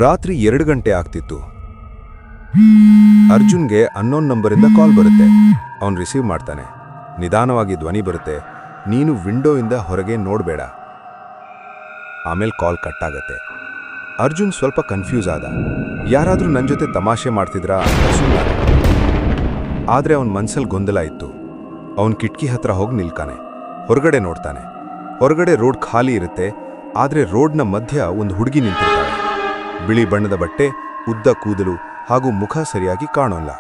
ರಾತ್ರಿ 2 ಗಂಟೆ ಆಗ್ತಿತ್ತು. ಅರ್ಜುನ್ಗೆ ಅನ್ನೋನ್ ನಂಬರಿಂದ ಕಾಲ್ ಬರುತ್ತೆ. ಅವನು ರಿಸೀವ್ ಮಾಡ್ತಾನೆ. ನಿಧಾನವಾಗಿ ಧ್ವನಿ ಬರುತ್ತೆ, ನೀನು ವಿಂಡೋಯಿಂದ ಹೊರಗೆ ನೋಡಬೇಡ. ಆಮೇಲೆ ಕಾಲ್ ಕಟ್ ಆಗತ್ತೆ. ಅರ್ಜುನ್ ಸ್ವಲ್ಪ ಕನ್ಫ್ಯೂಸ್ ಆದ. ಯಾರಾದರೂ ನನ್ನ ಜೊತೆ ತಮಾಷೆ ಮಾಡ್ತಿದ್ರಾ ಅಂತ. ಆದರೆ ಅವನ ಮನಸ್ಸಲ್ಲಿ ಗೊಂದಲ ಇತ್ತು. ಅವನು ಕಿಟಕಿ ಹತ್ರ ಹೋಗಿ ನಿಲ್ಕಾನೆ. ಹೊರಗಡೆ ನೋಡ್ತಾನೆ. ಹೊರಗಡೆ ರೋಡ್ ಖಾಲಿ ಇರುತ್ತೆ. ಆದರೆ ರೋಡ್ನ ಮಧ್ಯ ಒಂದು ಹುಡುಗಿ ನಿಂತಿರ್ತಾಳೆ. ಬಿಳಿ ಬಣ್ಣದ ಬಟ್ಟೆ, ಉದ್ದ ಕೂದಲು ಹಾಗೂ ಮುಖ ಸರಿಯಾಗಿ ಕಾಣೋಲ್ಲ.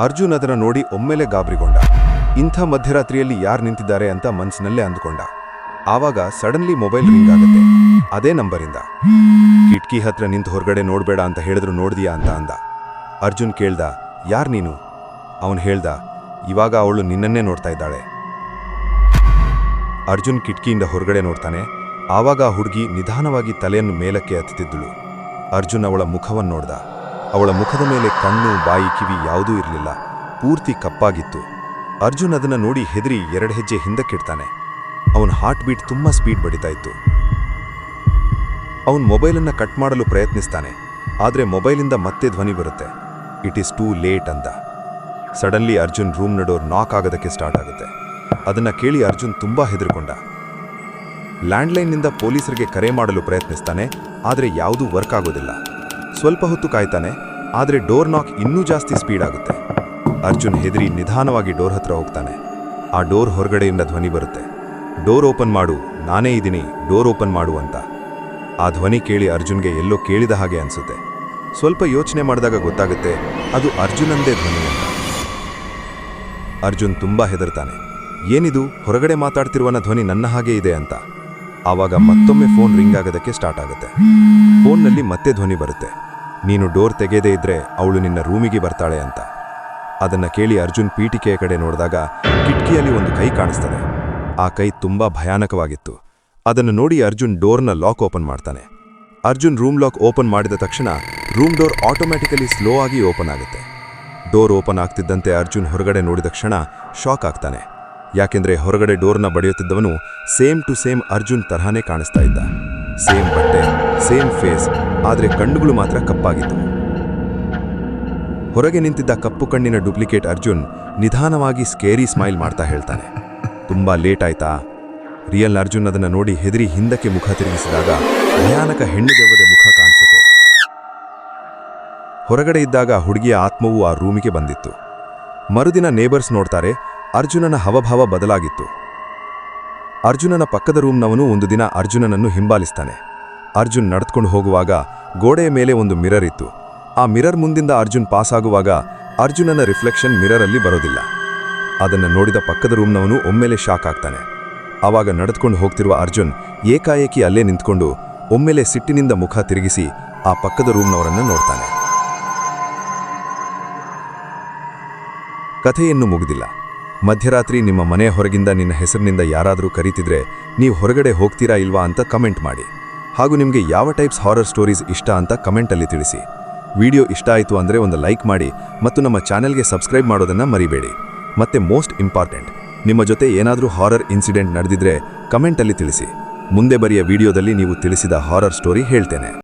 ಅರ್ಜುನ್ ಅದನ್ನು ನೋಡಿ ಒಮ್ಮೆಲೆ ಗಾಬರಿಗೊಂಡ. ಇಂಥ ಮಧ್ಯರಾತ್ರಿಯಲ್ಲಿ ಯಾರು ನಿಂತಿದ್ದಾರೆ ಅಂತ ಮನಸ್ಸಿನಲ್ಲೇ ಅಂದುಕೊಂಡ. ಆವಾಗ ಸಡನ್ಲಿ ಮೊಬೈಲ್ ರಿಂಗ್ ಆಗುತ್ತೆ. ಅದೇ ನಂಬರಿಂದ. ಕಿಟಕಿ ಹತ್ರ ನಿಂತು ಹೊರಗಡೆ ನೋಡಬೇಡ ಅಂತ ಹೇಳಿದ್ರು ನೋಡ್ದಿಯಾ ಅಂತ ಅಂದ. ಅರ್ಜುನ್ ಕೇಳ್ದ, ಯಾರು ನೀನು? ಅವನು ಹೇಳ್ದ, ಇವಾಗ ಅವಳು ನಿನ್ನನ್ನೇ ನೋಡ್ತಾ ಇದ್ದಾಳೆ. ಅರ್ಜುನ್ ಕಿಟಕಿಯಿಂದ ಹೊರಗಡೆ ನೋಡ್ತಾನೆ. ಆವಾಗ ಆ ಹುಡುಗಿ ನಿಧಾನವಾಗಿ ತಲೆಯನ್ನು ಮೇಲಕ್ಕೆ ಹತ್ತುತ್ತಿದ್ದಳು. ಅರ್ಜುನ್ ಅವಳ ಮುಖವನ್ನು ನೋಡ್ದ. ಅವಳ ಮುಖದ ಮೇಲೆ ಕಣ್ಣು, ಬಾಯಿ, ಕಿವಿ ಯಾವುದೂ ಇರಲಿಲ್ಲ. ಪೂರ್ತಿ ಕಪ್ಪಾಗಿತ್ತು. ಅರ್ಜುನ್ ಅದನ್ನು ನೋಡಿ ಹೆದರಿ 2 ಹೆಜ್ಜೆ ಹಿಂದಕ್ಕಿಡ್ತಾನೆ. ಅವನ ಹಾರ್ಟ್ ಬೀಟ್ ತುಂಬ ಸ್ಪೀಡ್ ಬಡಿತಾ ಇತ್ತು. ಅವನು ಮೊಬೈಲನ್ನು ಕಟ್ ಮಾಡಲು ಪ್ರಯತ್ನಿಸ್ತಾನೆ. ಆದರೆ ಮೊಬೈಲಿಂದ ಮತ್ತೆ ಧ್ವನಿ ಬರುತ್ತೆ, ಇಟ್ ಈಸ್ ಟೂ ಲೇಟ್ ಅಂತ. ಸಡನ್ಲಿ ಅರ್ಜುನ್ ರೂಮ್ನ ಡೋರ್ ನಾಕ್ ಆಗೋದಕ್ಕೆ ಸ್ಟಾರ್ಟ್ ಆಗುತ್ತೆ. ಅದನ್ನು ಕೇಳಿ ಅರ್ಜುನ್ ತುಂಬ ಹೆದರ್ಕೊಂಡ. ಲ್ಯಾಂಡ್ಲೈನ್ನಿಂದ ಪೊಲೀಸರಿಗೆ ಕರೆ ಮಾಡಲು ಪ್ರಯತ್ನಿಸ್ತಾನೆ. ಆದರೆ ಯಾವುದೂ ವರ್ಕ್ ಆಗೋದಿಲ್ಲ. ಸ್ವಲ್ಪ ಹೊತ್ತು ಕಾಯ್ತಾನೆ. ಆದರೆ ಡೋರ್ ನಾಕ್ ಇನ್ನೂ ಜಾಸ್ತಿ ಸ್ಪೀಡ್ ಆಗುತ್ತೆ. ಅರ್ಜುನ್ ಹೆದರಿ ನಿಧಾನವಾಗಿ ಡೋರ್ ಹತ್ರ ಹೋಗ್ತಾನೆ. ಆ ಡೋರ್ ಹೊರಗಡೆಯಿಂದ ಧ್ವನಿ ಬರುತ್ತೆ, ಡೋರ್ ಓಪನ್ ಮಾಡು, ನಾನೇ ಇದ್ದೀನಿ, ಡೋರ್ ಓಪನ್ ಮಾಡು ಅಂತ. ಆ ಧ್ವನಿ ಕೇಳಿ ಅರ್ಜುನ್ಗೆ ಎಲ್ಲೋ ಕೇಳಿದ ಹಾಗೆ ಅನಿಸುತ್ತೆ. ಸ್ವಲ್ಪ ಯೋಚನೆ ಮಾಡಿದಾಗ ಗೊತ್ತಾಗುತ್ತೆ, ಅದು ಅರ್ಜುನಂದೇ ಧ್ವನಿ ಅಂತ. ಅರ್ಜುನ್ ತುಂಬ ಹೆದರ್ತಾನೆ. ಏನಿದು, ಹೊರಗಡೆ ಮಾತಾಡ್ತಿರುವನ ಧ್ವನಿ ನನ್ನ ಹಾಗೆ ಇದೆ ಅಂತ. ಆವಾಗ ಮತ್ತೊಮ್ಮೆ ಫೋನ್ ರಿಂಗ್ ಆಗೋದಕ್ಕೆ ಸ್ಟಾರ್ಟ್ ಆಗುತ್ತೆ. ಫೋನ್ನಲ್ಲಿ ಮತ್ತೆ ಧ್ವನಿ ಬರುತ್ತೆ, ನೀನು ಡೋರ್ ತೆಗೆಯದೇ ಇದ್ರೆ ಅವಳು ನಿನ್ನ ರೂಮಿಗೆ ಬರ್ತಾಳೆ ಅಂತ. ಅದನ್ನು ಕೇಳಿ ಅರ್ಜುನ್ ಪೀಠಿಕೆಯ ಕಡೆ ನೋಡಿದಾಗ ಕಿಟಕಿಯಲ್ಲಿ ಒಂದು ಕೈ ಕಾಣಿಸ್ತದೆ. ಆ ಕೈ ತುಂಬ ಭಯಾನಕವಾಗಿತ್ತು. ಅದನ್ನು ನೋಡಿ ಅರ್ಜುನ್ ಡೋರ್ನ ಲಾಕ್ ಓಪನ್ ಮಾಡ್ತಾನೆ. ಅರ್ಜುನ್ ರೂಮ್ ಲಾಕ್ ಓಪನ್ ಮಾಡಿದ ತಕ್ಷಣ ರೂಮ್ ಡೋರ್ ಆಟೋಮ್ಯಾಟಿಕಲಿ ಸ್ಲೋ ಆಗಿ ಓಪನ್ ಆಗುತ್ತೆ. ಡೋರ್ ಓಪನ್ ಆಗ್ತಿದ್ದಂತೆ ಅರ್ಜುನ್ ಹೊರಗಡೆ ನೋಡಿದ ಕ್ಷಣ ಶಾಕ್ ಆಗ್ತಾನೆ. ಯಾಕೆಂದ್ರೆ ಹೊರಗಡೆ ಡೋರ್ನ ಬಡಿಯುತ್ತಿದ್ದವನು ಸೇಮ್ ಟು ಸೇಮ್ ಅರ್ಜುನ್ ತರಹನೇ ಕಾಣಿಸ್ತಾ ಇದ್ದ. ಸೇಮ್ ಬಟ್ಟೆ, ಸೇಮ್ ಫೇಸ್, ಆದರೆ ಕಣ್ಣುಗಳು ಮಾತ್ರ ಕಪ್ಪಾಗಿತ್ತು. ಹೊರಗೆ ನಿಂತಿದ್ದ ಕಪ್ಪು ಕಣ್ಣಿನ ಡೂಪ್ಲಿಕೇಟ್ ಅರ್ಜುನ್ ನಿಧಾನವಾಗಿ ಸ್ಕೇರಿ ಸ್ಮೈಲ್ ಮಾಡ್ತಾ ಹೇಳ್ತಾನೆ, ತುಂಬಾ ಲೇಟ್ ಆಯ್ತಾ? ರಿಯಲ್ ಅರ್ಜುನ್ ಅದನ್ನು ನೋಡಿ ಹೆದರಿ ಹಿಂದಕ್ಕೆ ಮುಖ ತಿರುಗಿಸಿದಾಗ ಭಯಾನಕ ಹೆಣ್ಣು ದೆವ್ವದ ಮುಖ ಕಾಣಿಸುತ್ತೆ. ಹೊರಗಡೆ ಇದ್ದಾಗ ಹುಡುಗಿಯ ಆತ್ಮವು ಆ ರೂಮಿಗೆ ಬಂದಿತ್ತು. ಮರುದಿನ ನೇಬರ್ಸ್ ನೋಡ್ತಾರೆ, ಅರ್ಜುನನ ಹವಭಾವ ಬದಲಾಗಿತ್ತು. ಅರ್ಜುನನ ಪಕ್ಕದ ರೂಮ್ನವನು ಒಂದು ದಿನ ಅರ್ಜುನನನ್ನು ಹಿಂಬಾಲಿಸ್ತಾನೆ. ಅರ್ಜುನ್ ನಡೆದುಕೊಂಡು ಹೋಗುವಾಗ ಗೋಡೆಯ ಮೇಲೆ ಒಂದು ಮಿರರ್ ಇತ್ತು. ಆ ಮಿರರ್ ಮುಂದಿಂದ ಅರ್ಜುನ್ ಪಾಸ್ ಆಗುವಾಗ ಅರ್ಜುನನ ರಿಫ್ಲೆಕ್ಷನ್ ಮಿರರಲ್ಲಿ ಬರೋದಿಲ್ಲ. ಅದನ್ನು ನೋಡಿದ ಪಕ್ಕದ ರೂಮ್ನವನು ಒಮ್ಮೆಲೆ ಶಾಕ್ ಆಗ್ತಾನೆ. ಆವಾಗ ನಡೆದುಕೊಂಡು ಹೋಗ್ತಿರುವ ಅರ್ಜುನ್ ಏಕಾಏಕಿ ಅಲ್ಲೇ ನಿಂತ್ಕೊಂಡು ಒಮ್ಮೆಲೆ ಸಿಟ್ಟಿನಿಂದ ಮುಖ ತಿರುಗಿಸಿ ಆ ಪಕ್ಕದ ರೂಮ್ನವರನ್ನು ನೋಡ್ತಾನೆ. ಕಥೆಯನ್ನು ಮುಗಿದಿಲ್ಲ. ಮಧ್ಯರಾತ್ರಿ ನಿಮ್ಮ ಮನೆಯ ಹೊರಗಿಂದ ನಿನ್ನ ಹೆಸರಿನಿಂದ ಯಾರಾದರೂ ಕರೀತಿದ್ರೆ ನೀವು ಹೊರಗಡೆ ಹೋಗ್ತೀರಾ ಇಲ್ವಾ ಅಂತ ಕಮೆಂಟ್ ಮಾಡಿ. ಹಾಗೂ ನಿಮಗೆ ಯಾವ ಟೈಪ್ಸ್ ಹಾರರ್ ಸ್ಟೋರೀಸ್ ಇಷ್ಟ ಅಂತ ಕಮೆಂಟಲ್ಲಿ ತಿಳಿಸಿ. ವಿಡಿಯೋ ಇಷ್ಟ ಆಯಿತು ಅಂದರೆ ಒಂದು ಲೈಕ್ ಮಾಡಿ ಮತ್ತು ನಮ್ಮ ಚಾನೆಲ್ಗೆ ಸಬ್ಸ್ಕ್ರೈಬ್ ಮಾಡೋದನ್ನು ಮರಿಬೇಡಿ. ಮತ್ತೆ ಮೋಸ್ಟ್ ಇಂಪಾರ್ಟೆಂಟ್, ನಿಮ್ಮ ಜೊತೆ ಏನಾದರೂ ಹಾರರ್ ಇನ್ಸಿಡೆಂಟ್ ನಡೆದಿದ್ರೆ ಕಮೆಂಟಲ್ಲಿ ತಿಳಿಸಿ. ಮುಂದೆ ಬರಿಯ ವಿಡಿಯೋದಲ್ಲಿ ನೀವು ತಿಳಿಸಿದ ಹಾರರ್ ಸ್ಟೋರಿ ಹೇಳ್ತೇನೆ.